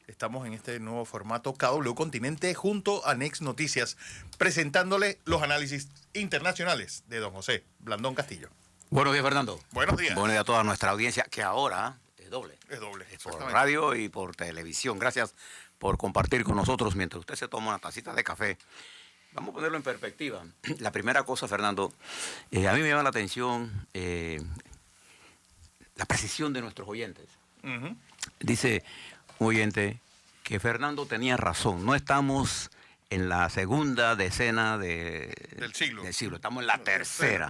Estamos en este nuevo formato KW Continente junto a Next Noticias, presentándole los análisis internacionales de don José Blandón Castillo. Buenos días, Fernando. Buenos días. Buenos días a toda nuestra audiencia, que ahora es doble. Es doble, es por radio y por televisión. Gracias por compartir con nosotros mientras usted se toma una tacita de café. Vamos a ponerlo en perspectiva. La primera cosa, Fernando, a mí me llama la atención la precisión de nuestros oyentes. Dice un oyente que Fernando tenía razón. No estamos en la segunda decena del siglo. Estamos en la tercera.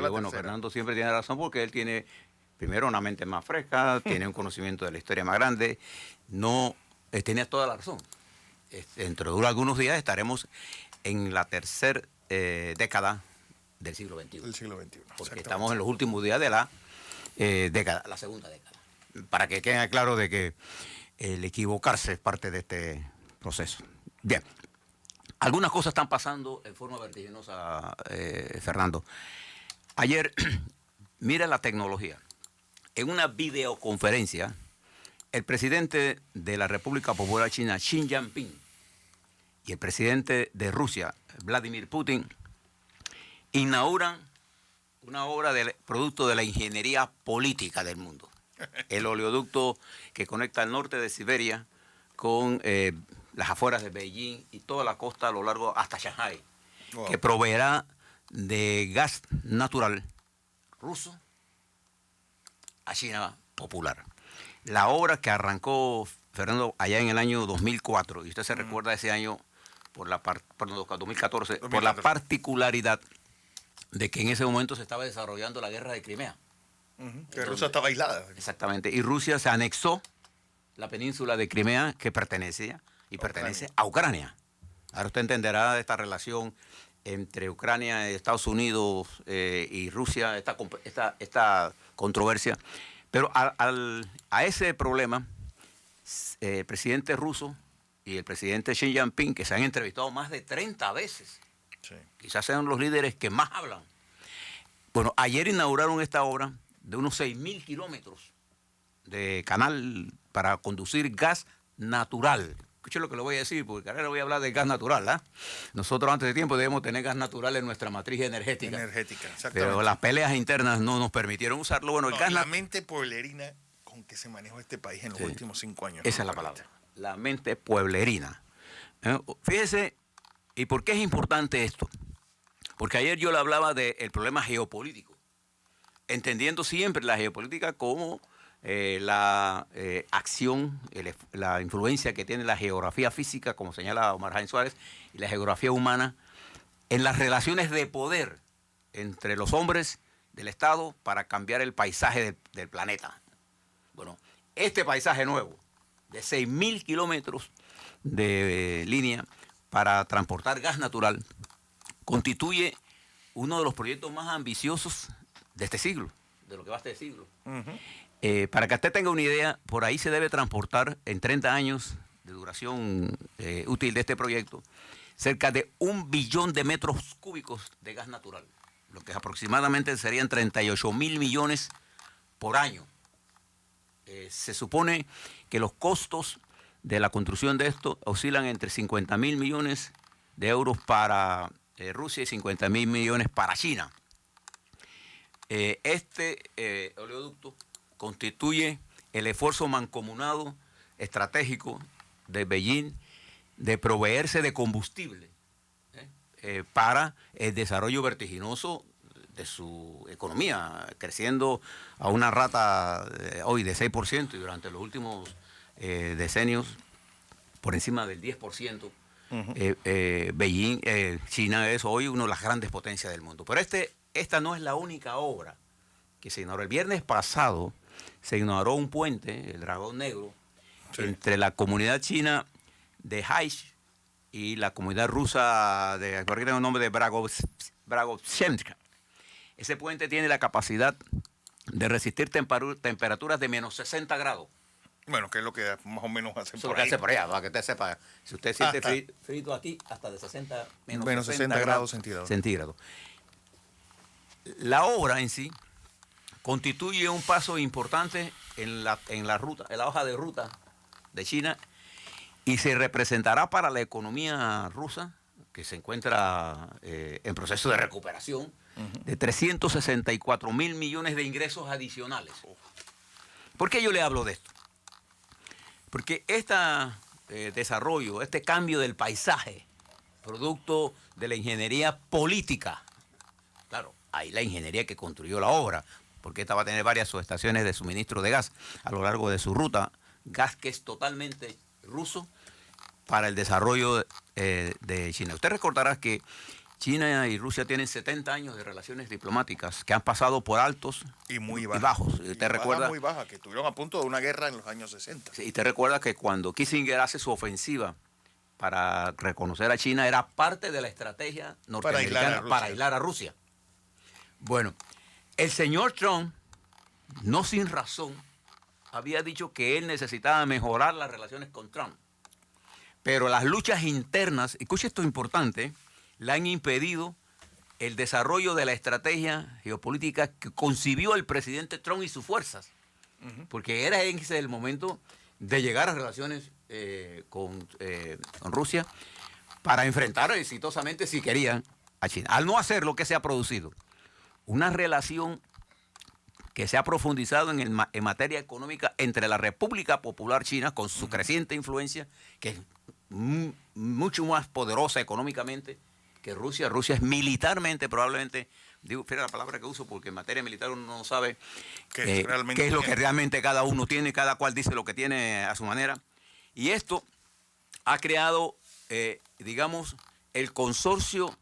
Bueno, Fernando siempre tiene razón porque él tiene, primero, una mente más fresca, tiene un conocimiento de la historia más grande. No, tenía toda la razón. Dentro de algunos días estaremos en la tercera década del siglo XXI. Del siglo XXI. Porque estamos en los últimos días de la década, la segunda década. Para que quede claro de que el equivocarse es parte de este proceso. Bien. Algunas cosas están pasando en forma vertiginosa, Fernando. Ayer, mira la tecnología. En una videoconferencia, el presidente de la República Popular China, Xi Jinping, y el presidente de Rusia, Vladimir Putin, inauguran una obra producto de la ingeniería política del mundo. El oleoducto que conecta el norte de Siberia con las afueras de Beijing y toda la costa a lo largo hasta Shanghái, que proveerá de gas natural ruso a China popular. La obra que arrancó, Fernando, allá en el año 2004, y usted se recuerda de ese año, 2014, por la particularidad de que en ese momento se estaba desarrollando la guerra de Crimea. Que Rusia estaba aislada. Exactamente, y Rusia se anexó la península de Crimea, que pertenece a Ucrania. Ahora usted entenderá esta relación entre Ucrania, Estados Unidos y Rusia, esta controversia. Pero a ese problema, el presidente ruso y el presidente Xi Jinping, que se han entrevistado más de 30 veces, sí, quizás sean los líderes que más hablan. Bueno, ayer inauguraron esta obra de unos 6.000 kilómetros de canal para conducir gas natural. Escuchen lo que le voy a decir, porque ahora le voy a hablar de gas natural. Nosotros antes de tiempo debemos tener gas natural en nuestra matriz energética. Exactamente. Pero las peleas internas no nos permitieron usarlo. Bueno, la mente pueblerina con que se manejó este país en los últimos 5 años. Esa es la palabra. La mente pueblerina. Fíjese, ¿y por qué es importante esto? Porque ayer yo le hablaba del problema geopolítico, entendiendo siempre la geopolítica como la acción, la influencia que tiene la geografía física, como señala Omar Jaime Suárez, y la geografía humana en las relaciones de poder entre los hombres del Estado para cambiar el paisaje del planeta. Bueno, este paisaje nuevo, de 6.000 kilómetros de línea para transportar gas natural, constituye uno de los proyectos más ambiciosos de este siglo, de lo que va este siglo. Para que usted tenga una idea, por ahí se debe transportar en 30 años de duración útil de este proyecto, cerca de 1 billón de metros cúbicos de gas natural, lo que aproximadamente serían 38.000 millones por año. Se supone que los costos de la construcción de esto oscilan entre 50.000 millones de euros para Rusia y 50.000 millones para China. Este oleoducto constituye el esfuerzo mancomunado estratégico de Beijing de proveerse de combustible para el desarrollo vertiginoso de su economía, creciendo a una rata hoy de 6% y durante los últimos decenios por encima del 10%. Beijing, China es hoy una de las grandes potencias del mundo. Pero esta no es la única obra que se inauguró. El viernes pasado se inauguró un puente, el Dragón Negro, entre la comunidad china de Haish y la comunidad rusa de, recuerden el nombre de Bragovchensk. Ese puente tiene la capacidad de resistir temperaturas de menos 60 grados. Bueno, que es lo que más o menos hacen por ahí. Eso hace por allá, para que usted sepa. Si usted siente frito aquí, hasta de 60, menos 60 grados centígrados. La obra en sí constituye un paso importante en la ruta, en la hoja de ruta de China y se representará para la economía rusa, que se encuentra en proceso de recuperación, de 364.000 millones de ingresos adicionales. ¿Por qué yo le hablo de esto? Porque este desarrollo, este cambio del paisaje, producto de la ingeniería política, claro, hay la ingeniería que construyó la obra, porque esta va a tener varias subestaciones de suministro de gas a lo largo de su ruta, gas que es totalmente ruso para el desarrollo de China. Usted recordará que China y Rusia tienen 70 años de relaciones diplomáticas que han pasado por altos y muy bajos. ¿Usted recuerda? Muy baja, que estuvieron a punto de una guerra en los años 60. Sí, y te recuerda que cuando Kissinger hace su ofensiva para reconocer a China, era parte de la estrategia norteamericana para aislar a Rusia. Bueno, el señor Trump, no sin razón, había dicho que él necesitaba mejorar las relaciones con Trump. Pero las luchas internas, escuche esto importante, le han impedido el desarrollo de la estrategia geopolítica que concibió el presidente Trump y sus fuerzas. Porque era ese el momento de llegar a relaciones con Rusia para enfrentar exitosamente, si querían, a China. Al no hacer lo que se ha producido, una relación que se ha profundizado en materia económica entre la República Popular China, con su creciente influencia, que es mucho más poderosa económicamente que Rusia. Rusia es militarmente, probablemente, digo, fíjate la palabra que uso, porque en materia militar uno no sabe qué es lo que realmente cada uno tiene, cada cual dice lo que tiene a su manera. Y esto ha creado, digamos, el consorcio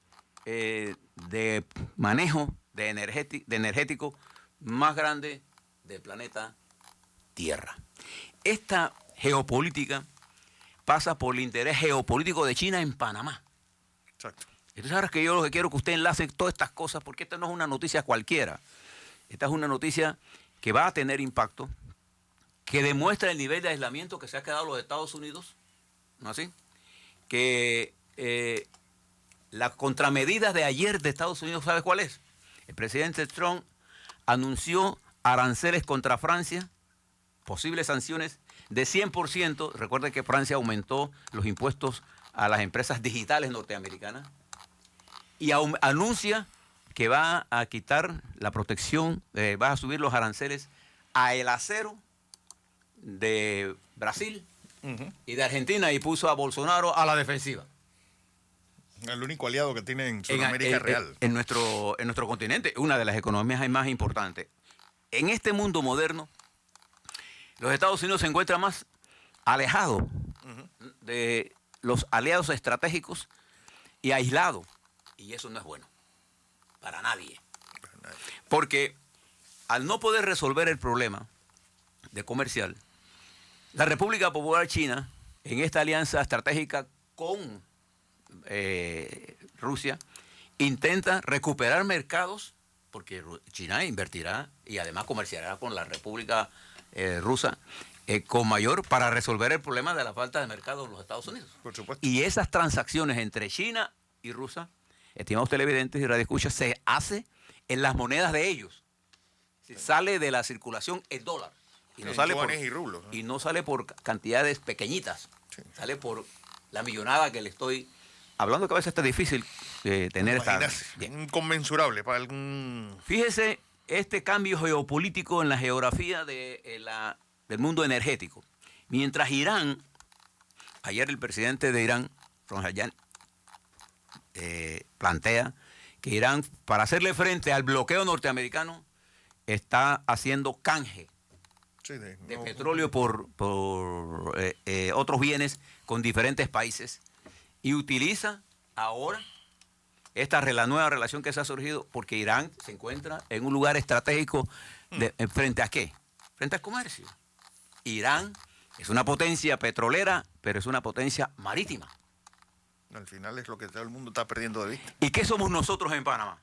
de manejo de energético más grande del planeta Tierra. Esta geopolítica pasa por el interés geopolítico de China en Panamá. Exacto. Entonces ahora que yo lo que quiero que usted enlace todas estas cosas, porque esta no es una noticia cualquiera. Esta es una noticia que va a tener impacto, que demuestra el nivel de aislamiento que se ha quedado los Estados Unidos, ¿no así? Que las contramedidas de ayer de Estados Unidos, ¿sabe cuál es? El presidente Trump anunció aranceles contra Francia, posibles sanciones de 100%. Recuerden que Francia aumentó los impuestos a las empresas digitales norteamericanas y anuncia que va a quitar la protección, va a subir los aranceles a el acero de Brasil y de Argentina, y puso a Bolsonaro a la defensiva. El único aliado que tiene en Sudamérica real. En nuestro continente, una de las economías más importantes. En este mundo moderno, los Estados Unidos se encuentran más alejados de los aliados estratégicos y aislados. Y eso no es bueno para nadie. Porque al no poder resolver el problema de comercial, la República Popular China, en esta alianza estratégica con Rusia, intenta recuperar mercados, porque China invertirá y además comerciará con la República Rusa con mayor, para resolver el problema de la falta de mercado en los Estados Unidos. Por supuesto. Y esas transacciones entre China y Rusia, estimados televidentes y radioescuchas, se hace en las monedas de ellos. Sale de la circulación el dólar. Y no sale por, y rublos, ¿no? Y no sale por cantidades pequeñitas. Sí. Sale por la millonada que le estoy hablando, que a veces está difícil tener esta... Inconmensurable para algún... Fíjese este cambio geopolítico en la geografía del mundo energético. Mientras Irán, ayer el presidente de Irán, Rouhani, plantea que Irán, para hacerle frente al bloqueo norteamericano, está haciendo canje de petróleo por otros bienes con diferentes países, y utiliza ahora la nueva relación que se ha surgido, porque Irán se encuentra en un lugar estratégico ¿frente a qué? Frente al comercio. Irán es una potencia petrolera, pero es una potencia marítima. Al final es lo que todo el mundo está perdiendo de vista. ¿Y qué somos nosotros en Panamá?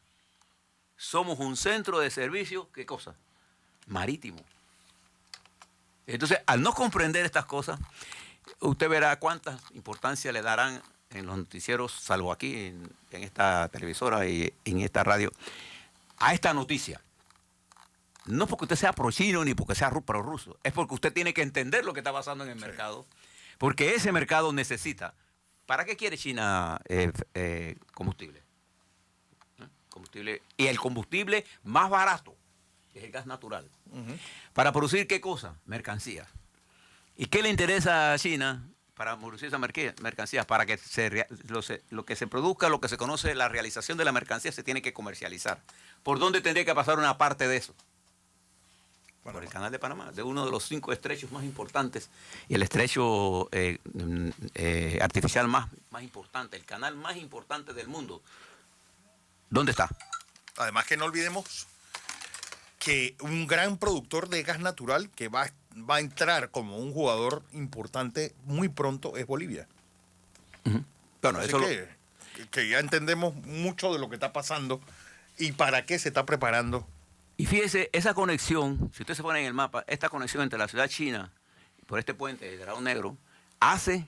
Somos un centro de servicio, ¿qué cosa? Marítimo. Entonces, al no comprender estas cosas, usted verá cuánta importancia le darán en los noticieros, salvo aquí, en esta televisora y en esta radio, a esta noticia. No porque usted sea pro-chino ni porque sea pro-ruso, es porque usted tiene que entender lo que está pasando en el mercado Porque ese mercado necesita. ¿Para qué quiere China combustible? Combustible? Y el combustible más barato es el gas natural. ¿Para producir qué cosa? Mercancías. ¿Y qué le interesa a China para producir esas mercancías? Para que lo que se produzca, lo que se conoce, la realización de la mercancía se tiene que comercializar. ¿Por dónde tendría que pasar una parte de eso? Por el Canal de Panamá, de uno de los 5 estrechos más importantes y el estrecho artificial más importante, el canal más importante del mundo. ¿Dónde está? Además que no olvidemos que un gran productor de gas natural que va a entrar como un jugador importante muy pronto es Bolivia. Bueno, Así eso que ya entendemos mucho de lo que está pasando y para qué se está preparando. Y fíjese, esa conexión, si usted se pone en el mapa, esta conexión entre la ciudad china, por este puente de Dragón Negro, hace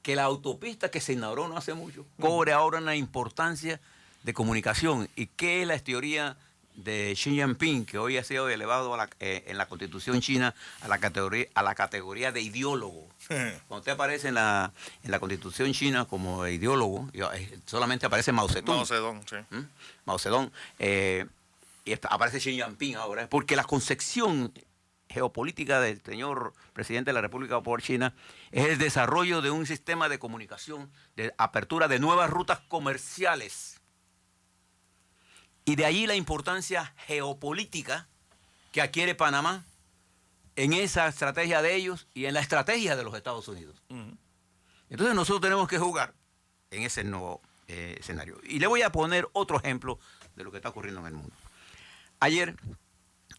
que la autopista que se inauguró no hace mucho cobre ahora una importancia de comunicación. ¿Y qué es la teoría de Xi Jinping, que hoy ha sido elevado en la Constitución china a la categoría de ideólogo? Cuando usted aparece en la Constitución china como ideólogo, solamente aparece Mao Zedong. Mao Zedong, sí. Mao Zedong. Y aparece Xi Jinping ahora, porque la concepción geopolítica del señor presidente de la República Popular China es el desarrollo de un sistema de comunicación, de apertura de nuevas rutas comerciales. Y de allí la importancia geopolítica que adquiere Panamá en esa estrategia de ellos y en la estrategia de los Estados Unidos. Entonces nosotros tenemos que jugar en ese nuevo escenario. Y le voy a poner otro ejemplo de lo que está ocurriendo en el mundo. Ayer,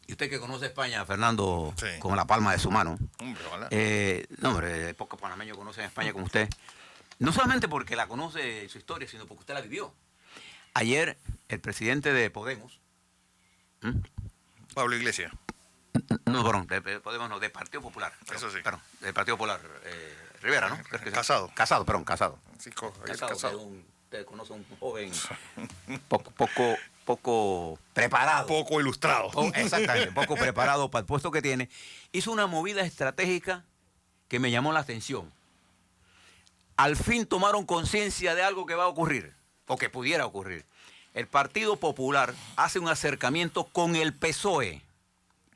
y usted que conoce España, Fernando, sí, con la palma de su mano. Hombre, Pocos panameños conocen España como usted. No solamente porque la conoce su historia, sino porque usted la vivió. Ayer, el presidente de Podemos... Pablo Iglesias. No, perdón, de Podemos no, de Partido Popular. Eso sí. Perdón, del Partido Popular. Rivera, ¿no? Casado. Casado, perdón, Casado. Sí, Casado. Usted conoce a un joven poco preparado. Poco ilustrado. Exactamente, poco preparado para el puesto que tiene. Hizo una movida estratégica que me llamó la atención. Al fin tomaron conciencia de algo que va a ocurrir, o que pudiera ocurrir. El Partido Popular hace un acercamiento con el PSOE,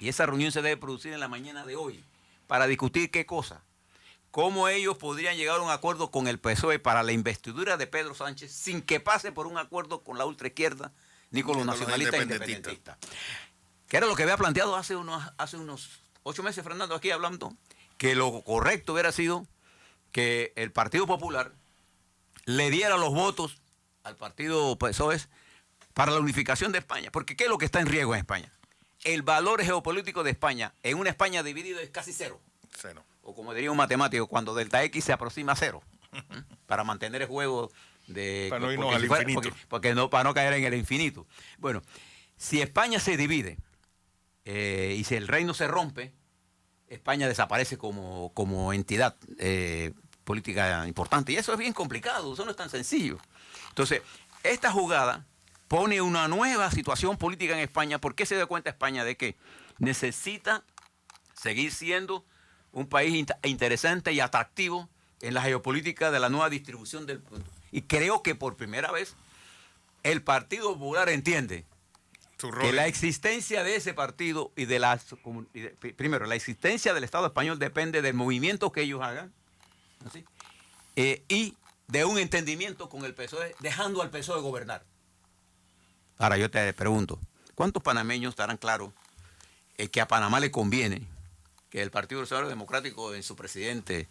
y esa reunión se debe producir en la mañana de hoy, para discutir qué cosa. Cómo ellos podrían llegar a un acuerdo con el PSOE para la investidura de Pedro Sánchez sin que pase por un acuerdo con la ultraizquierda ni con los nacionalistas independentistas. Que era lo que había planteado hace unos 8 meses, Fernando, aquí hablando, que lo correcto hubiera sido que el Partido Popular le diera los votos al partido PSOE para la unificación de España. Porque ¿qué es lo que está en riesgo en España? El valor geopolítico de España en una España dividida es casi cero. Cero. O como diría un matemático, cuando delta X se aproxima a cero. Para mantener el juego de... Para no irnos al infinito. Para no caer en el infinito. Bueno, si España se divide y si el reino se rompe, España desaparece como entidad política importante. Y eso es bien complicado, eso no es tan sencillo. Entonces, esta jugada pone una nueva situación política en España. ¿Por qué se da cuenta España de que necesita seguir siendo un país interesante y atractivo en la geopolítica de la nueva distribución del mundo? Y creo que por primera vez el Partido Popular entiende que la existencia de ese partido y primero, la existencia del Estado español depende del movimiento que ellos hagan, ¿sí? Y de un entendimiento con el PSOE, dejando al PSOE gobernar. Ahora yo te pregunto, ¿cuántos panameños estarán claros que a Panamá le conviene que el Partido Social Democrático en su presidente,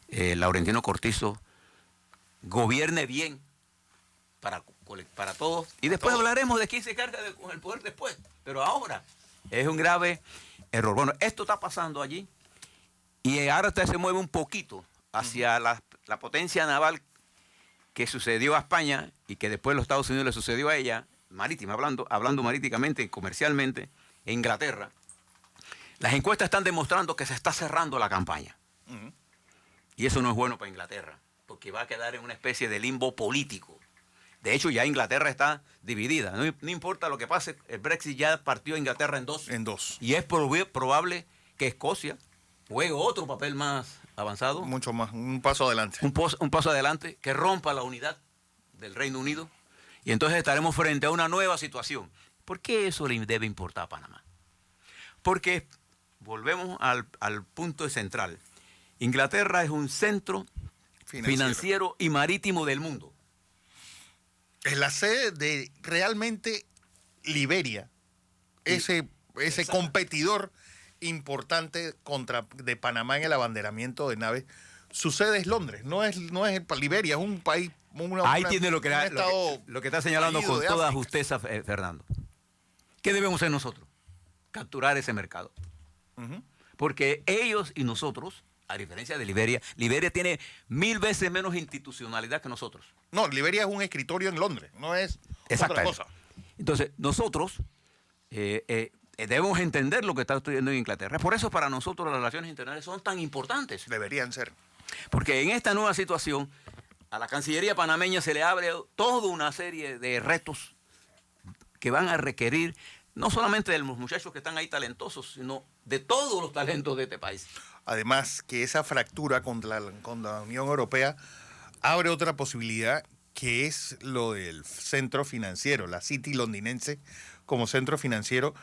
Laurentino Cortizo, gobierne bien para todos? Y después hablaremos de quién se carga con el poder después. Pero ahora es un grave error. Bueno, esto está pasando allí y ahora usted se mueve un poquito hacia la potencia naval que sucedió a España y que después los Estados Unidos le sucedió a ella, marítima, hablando marítimamente, comercialmente, en Inglaterra. Las encuestas están demostrando que se está cerrando la campaña. Y eso no es bueno para Inglaterra, porque va a quedar en una especie de limbo político. De hecho, ya Inglaterra está dividida. No importa lo que pase, el Brexit ya partió a Inglaterra en dos. En dos. Y es probable que Escocia juegue otro papel más avanzado, Mucho más, un paso adelante. un paso adelante que rompa la unidad del Reino Unido y entonces estaremos frente a una nueva situación. ¿Por qué eso le debe importar a Panamá? Porque volvemos al punto central. Inglaterra es un centro financiero y marítimo del mundo. Es la sede de realmente Liberia, ese competidor importante de Panamá en el abanderamiento de naves. Su sede es Londres, no es Liberia, es un país. Ahí tiene lo que está señalando con toda justeza, Fernando. ¿Qué debemos hacer nosotros? Capturar ese mercado. Porque ellos y nosotros, a diferencia de Liberia tiene 1000 veces menos institucionalidad que nosotros. No, Liberia es un escritorio en Londres, no es otra cosa. Entonces, nosotros debemos entender lo que está estudiando en Inglaterra. Por eso para nosotros las relaciones internacionales son tan importantes. Deberían ser. Porque en esta nueva situación, a la Cancillería panameña se le abre toda una serie de retos que van a requerir no solamente de los muchachos que están ahí talentosos, sino de todos los talentos de este país. Además, que esa fractura con la Unión Europea abre otra posibilidad, que es lo del centro financiero, la City londinense como centro financiero,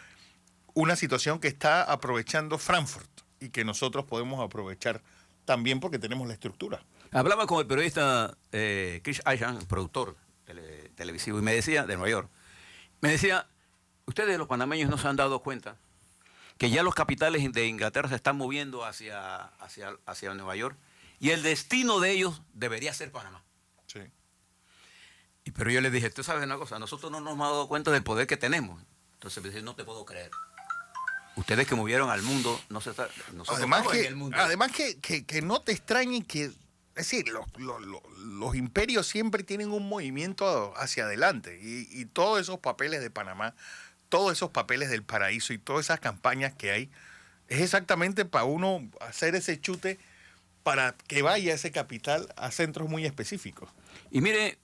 una situación que está aprovechando Frankfurt y que nosotros podemos aprovechar también porque tenemos la estructura. Hablaba con el periodista Chris Ishan, productor televisivo, y me decía, de Nueva York, me decía, ustedes los panameños no se han dado cuenta que ya los capitales de Inglaterra se están moviendo hacia Nueva York y el destino de ellos debería ser Panamá. Sí. Pero yo les dije, tú sabes una cosa, nosotros no nos hemos dado cuenta del poder que tenemos. Entonces me dice, no te puedo creer. Ustedes que movieron al mundo, nosotros además en el mundo. Además que no te extrañe que, es decir, los imperios siempre tienen un movimiento hacia adelante y todos esos papeles de Panamá, todos esos papeles del paraíso y todas esas campañas que hay, es exactamente para uno hacer ese chute para que vaya ese capital a centros muy específicos. Y mire,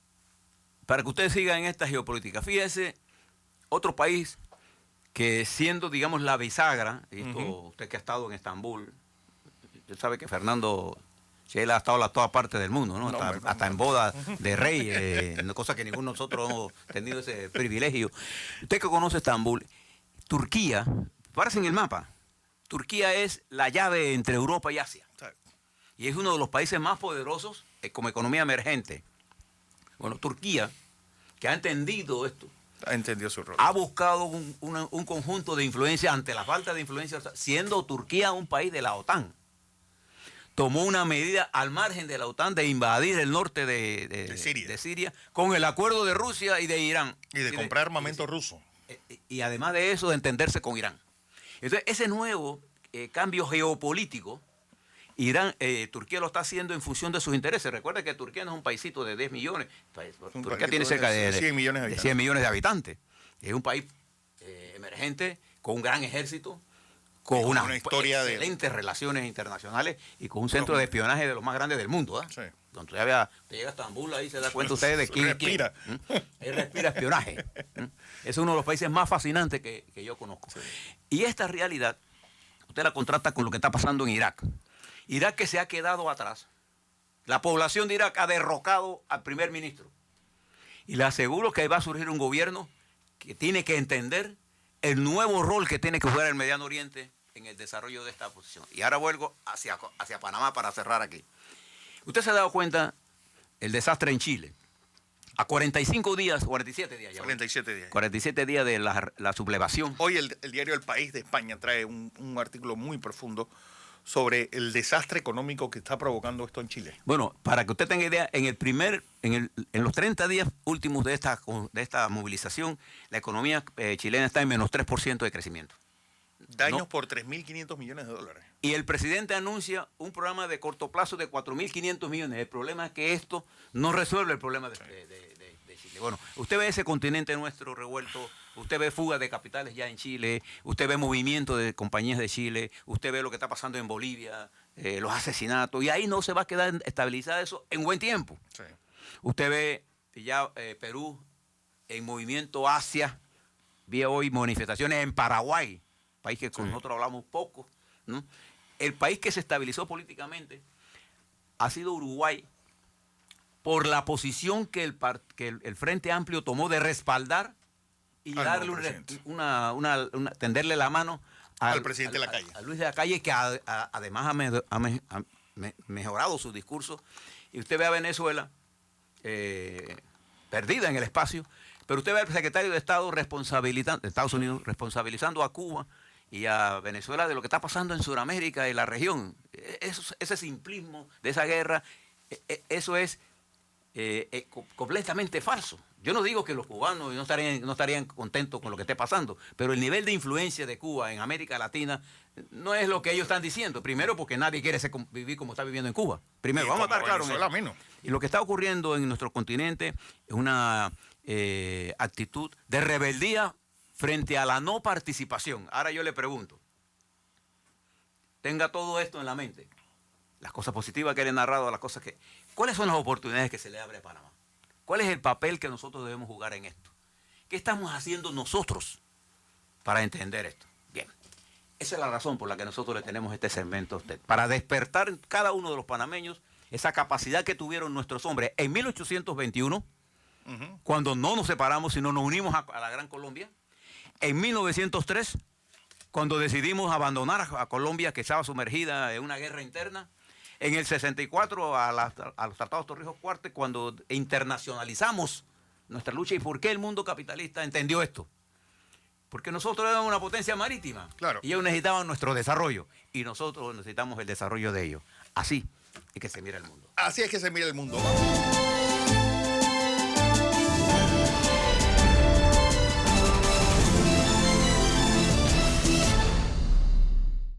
para que ustedes sigan en esta geopolítica, fíjese, otro país que siendo, digamos, la bisagra, usted que ha estado en Estambul, usted sabe que Fernando Chela ha estado a todas partes del mundo, ¿no? Hasta en boda de rey, cosa que ninguno de nosotros hemos tenido ese privilegio. Usted que conoce Estambul, Turquía, parece en el mapa, Turquía es la llave entre Europa y Asia. Y es uno de los países más poderosos como economía emergente. Bueno, Turquía, que ha entendido esto, Ha entendido su rol. ha buscado un conjunto de influencia ante la falta de influencia, siendo Turquía un país de la OTAN. Tomó una medida al margen de la OTAN de invadir el norte de Siria con el acuerdo de Rusia y de Irán. Y de comprar armamento ruso. Y además de eso, de entenderse con Irán. Entonces, ese nuevo cambio geopolítico, Turquía lo está haciendo en función de sus intereses. Recuerda que Turquía no es un paisito de 10 millones. Turquía tiene cerca de 100 millones de habitantes. 100 millones de habitantes. Es un país emergente, con un gran ejército, con una historia de excelentes relaciones internacionales y con un centro de espionaje de los más grandes del mundo. ¿Eh? Sí. Cuando usted llega a Estambul, ahí se da cuenta usted de quién respira. Ahí respira espionaje. Es uno de los países más fascinantes que yo conozco. Sí. Y esta realidad, usted la contrasta con lo que está pasando en Irak. Irak que se ha quedado atrás. La población de Irak ha derrocado al primer ministro. Y le aseguro que va a surgir un gobierno que tiene que entender el nuevo rol que tiene que jugar el Mediano Oriente en el desarrollo de esta posición. Y ahora vuelvo hacia Panamá para cerrar aquí. Usted se ha dado cuenta el desastre en Chile. A 47 días. 47 días de la sublevación. Hoy el diario El País de España trae un artículo muy profundo sobre el desastre económico que está provocando esto en Chile. Bueno, para que usted tenga idea, en los 30 días últimos de esta movilización, la economía chilena está en menos 3% de crecimiento. Daños por 3.500 millones de dólares. Y el presidente anuncia un programa de corto plazo de 4.500 millones. El problema es que esto no resuelve el problema de Chile. Bueno, usted ve ese continente nuestro revuelto, usted ve fuga de capitales ya en Chile, usted ve movimiento de compañías de Chile, usted ve lo que está pasando en Bolivia, los asesinatos, y ahí no se va a quedar estabilizado eso en buen tiempo. Sí. Usted ve ya Perú en movimiento hacia, vi hoy manifestaciones en Paraguay, país que con nosotros hablamos poco, ¿no? El país que se estabilizó políticamente ha sido Uruguay por la posición que el Frente Amplio tomó de respaldar y darle tenderle la mano al presidente de Lacalle. A Luis de Lacalle, que además ha mejorado su discurso. Y usted ve a Venezuela perdida en el espacio, pero usted ve al secretario de Estado de Estados Unidos responsabilizando a Cuba y a Venezuela de lo que está pasando en Sudamérica y la región. Ese simplismo de esa guerra, eso es completamente falso. Yo no digo que los cubanos no estarían contentos con lo que esté pasando, pero el nivel de influencia de Cuba en América Latina no es lo que ellos están diciendo. Primero, porque nadie quiere vivir como está viviendo en Cuba. Primero, vamos a estar claros en eso. Y lo que está ocurriendo en nuestro continente es una actitud de rebeldía frente a la no participación. Ahora yo le pregunto, tenga todo esto en la mente, las cosas positivas que le he narrado, ¿cuáles son las oportunidades que se le abre a Panamá? ¿Cuál es el papel que nosotros debemos jugar en esto? ¿Qué estamos haciendo nosotros para entender esto? Bien, esa es la razón por la que nosotros le tenemos este segmento a usted, para despertar en cada uno de los panameños esa capacidad que tuvieron nuestros hombres en 1821, cuando no nos separamos, sino nos unimos a la Gran Colombia. En 1903, cuando decidimos abandonar a Colombia, que estaba sumergida en una guerra interna. En el 64, a los tratados Torrijos-Cuartes, cuando internacionalizamos nuestra lucha. ¿Y por qué el mundo capitalista entendió esto? Porque nosotros éramos una potencia marítima. Claro. Y ellos necesitaban nuestro desarrollo. Y nosotros necesitamos el desarrollo de ellos. Así es que se mira el mundo. Así es que se mira el mundo. Vamos.